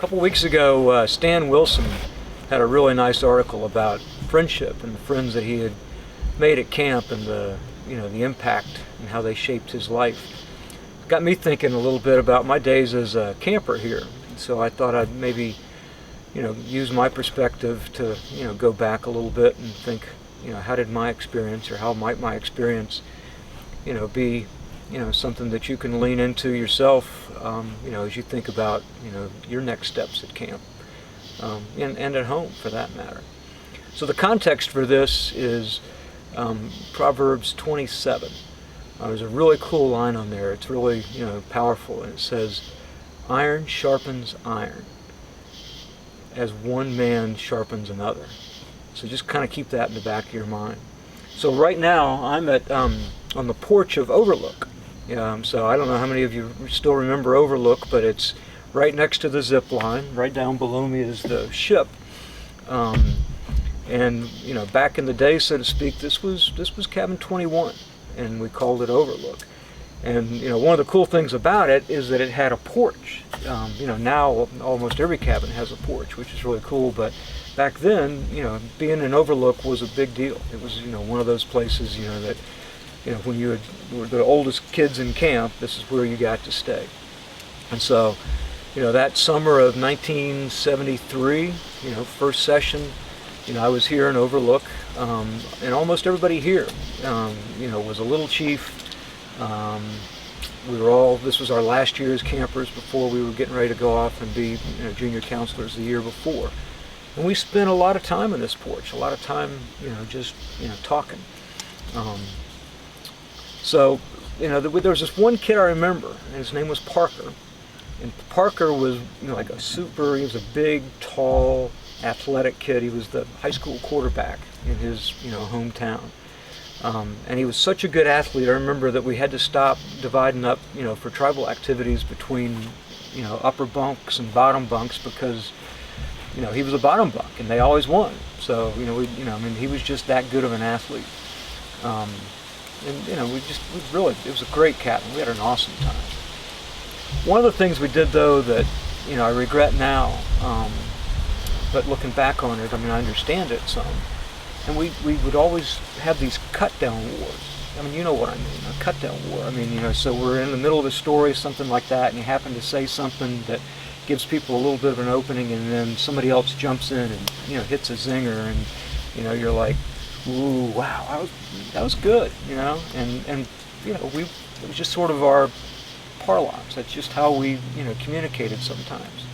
couple weeks ago, Stan Wilson had a really nice article about friendship and the friends that he had made at camp and the impact and how they shaped his life. It got me thinking a little bit about my days as a camper here. So I thought I'd maybe, use my perspective to, go back a little bit and think, how did my experience, or how might my experience, be, something that you can lean into yourself, as you think about, your next steps at camp, and at home for that matter. So the context for this is Proverbs 27. There's a really cool line on there. It's really, powerful, and it says, "Iron sharpens iron, as one man sharpens another." So just kind of keep that in the back of your mind. So right now I'm at on the porch of Overlook. So I don't know how many of you still remember Overlook, but it's right next to the zip line. Right down below me is the ship. And back in the day, so to speak, this was cabin 21, and we called it Overlook. And one of the cool things about it is that it had a porch. Now almost every cabin has a porch, which is really cool. But back then, being in Overlook was a big deal. It was one of those places that when you were the oldest kids in camp, this is where you got to stay. And so that summer of 1973, first session, I was here in Overlook, and almost everybody here, was a little chief. This was our last year as campers before we were getting ready to go off and be junior counselors the year before. And we spent a lot of time on this porch, a lot of time, just, talking. So, there was this one kid I remember, and his name was Parker. And Parker was, he was a big, tall, athletic kid. He was the high school quarterback in his, hometown. And he was such a good athlete. I remember that we had to stop dividing up, for tribal activities between, upper bunks and bottom bunks because, he was a bottom bunk and they always won. So, he was just that good of an athlete. It was a great cabin. We had an awesome time. One of the things we did though that, I regret now, but looking back on it, I understand it some. And we would always have these cut-down wars. You know what I mean, a cut-down war. So we're in the middle of a story, something like that, and you happen to say something that gives people a little bit of an opening, and then somebody else jumps in and, hits a zinger, and, you're like, ooh, wow, that was good, and it was just sort of our parlance. That's just how we, communicated sometimes.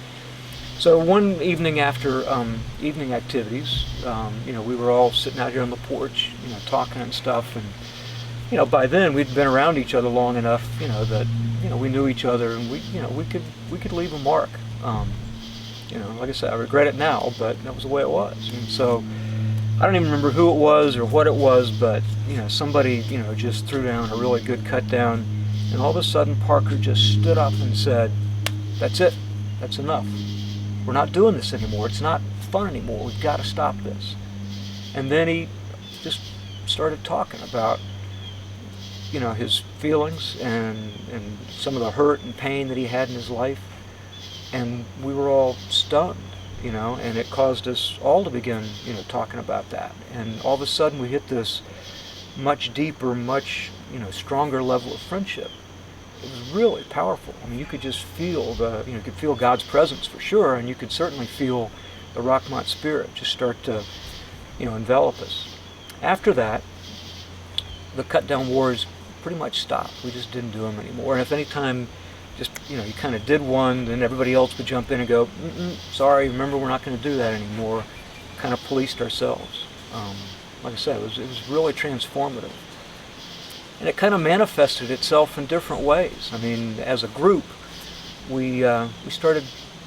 So one evening after evening activities, we were all sitting out here on the porch, talking and stuff, and by then we'd been around each other long enough, that we knew each other, and we could leave a mark. Like I said, I regret it now, but that was the way it was. And so I don't even remember who it was or what it was, but somebody just threw down a really good cut down, and all of a sudden Parker just stood up and said, "That's it. That's enough. We're not doing this anymore. It's not fun anymore. We've got to stop this." And then he just started talking about, his feelings and some of the hurt and pain that he had in his life. And we were all stunned, and it caused us all to begin, talking about that. And all of a sudden we hit this much deeper, much, stronger level of friendship. It was really powerful. You could just feel you could feel God's presence for sure, and you could certainly feel the Rockmont spirit just start to, envelop us. After that, the cut-down wars pretty much stopped. We just didn't do them anymore. And if any time, just, you kind of did one, then everybody else would jump in and go, "Sorry, remember, we're not going to do that anymore." Kind of policed ourselves. Like I said, it was really transformative. And it kind of manifested itself in different ways. As a group, we started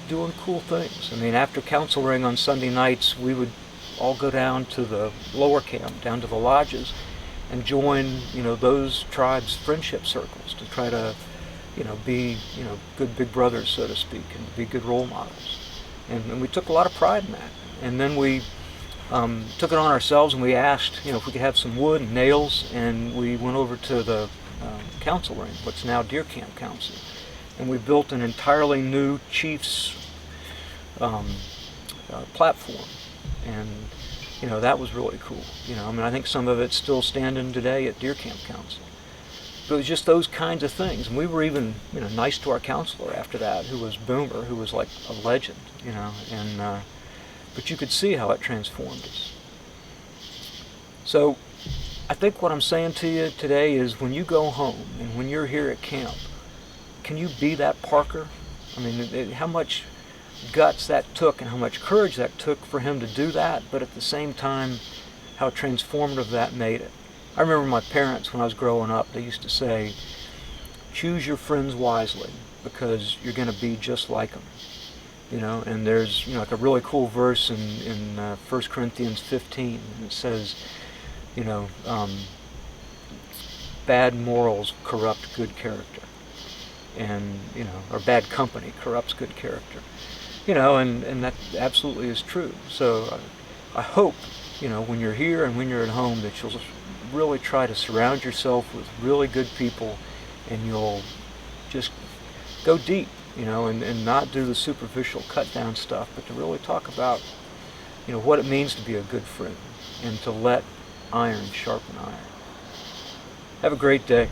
doing cool things. After counseling on Sunday nights, we would all go down to the lower camp, down to the lodges, and join, those tribes' friendship circles to try to, be, good big brothers, so to speak, and to be good role models. And we took a lot of pride in that. And then we took it on ourselves, and we asked, if we could have some wood and nails, and we went over to the council ring, what's now Deer Camp Council, and we built an entirely new chief's um, platform, and that was really cool. I mean, I think some of it's still standing today at Deer Camp Council. But it was just those kinds of things, and we were even nice to our counselor after that, who was Boomer, who was like a legend, and but you could see how it transformed us. So I think what I'm saying to you today is, when you go home and when you're here at camp, can you be that Parker? I mean, how much guts that took and how much courage that took for him to do that, but at the same time, how transformative that made it. I remember my parents, when I was growing up, they used to say, choose your friends wisely, because you're going to be just like them. And there's like a really cool verse in 1 Corinthians 15, and it says, bad morals corrupt good character, and or bad company corrupts good character, and that absolutely is true. So I hope when you're here and when you're at home, that you'll really try to surround yourself with really good people, and you'll just go deep, and not do the superficial cut down stuff, but to really talk about what it means to be a good friend, and to let iron sharpen iron. Have a great day.